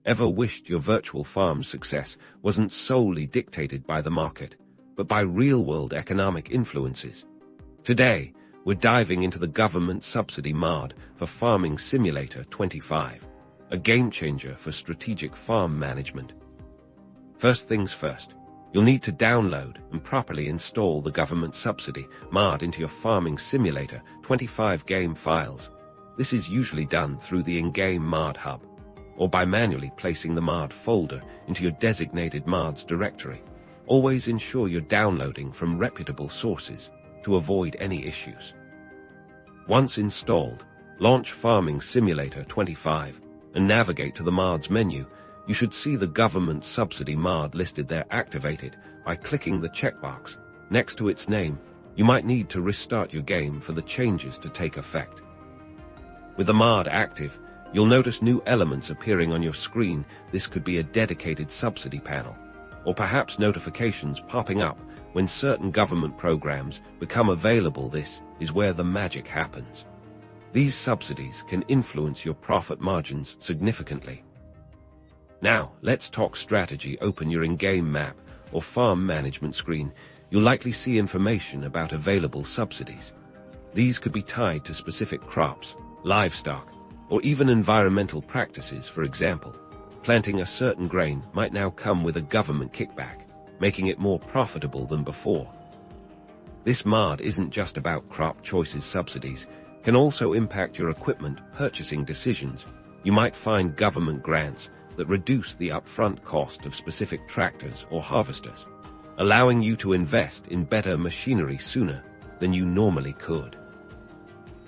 Ever wished your virtual farm's success wasn't solely dictated by the market, but by real-world economic influences? Today, we're diving into the government subsidy MUD for Farming Simulator 25, a game-changer for strategic farm management. First things first, you'll need to download and properly install the government subsidy MUD into your Farming Simulator 25 game files. This is usually done through the in-game MUD hub, or by manually placing the MUD folder into your designated MUDs directory. Always ensure you're downloading from reputable sources to avoid any issues. Once installed, launch Farming Simulator 25 and navigate to the MUDs menu. You should see the government subsidy MUD listed there activated by clicking the checkbox next to its name. You might need to restart your game for the changes to take effect. With the MUD active, you'll notice new elements appearing on your screen. This could be a dedicated subsidy panel, or perhaps notifications popping up when certain government programs become available. This is where the magic happens. These subsidies can influence your profit margins significantly. Now, let's talk strategy. Open your in-game map or farm management screen. You'll likely see information about available subsidies. These could be tied to specific crops, livestock, or even environmental practices. For example, planting a certain grain might now come with a government kickback, making it more profitable than before. This MUD isn't just about crop choices. Subsidies can also impact your equipment purchasing decisions. You might find government grants that reduce the upfront cost of specific tractors or harvesters, allowing you to invest in better machinery sooner than you normally could.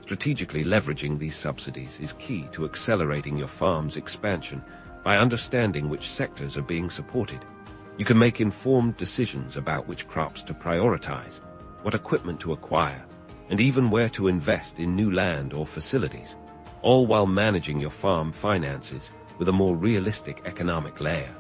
Strategically leveraging these subsidies is key to accelerating your farm's expansion. By understanding which sectors are being supported, you can make informed decisions about which crops to prioritize, what equipment to acquire, and even where to invest in new land or facilities, all while managing your farm finances with a more realistic economic layer.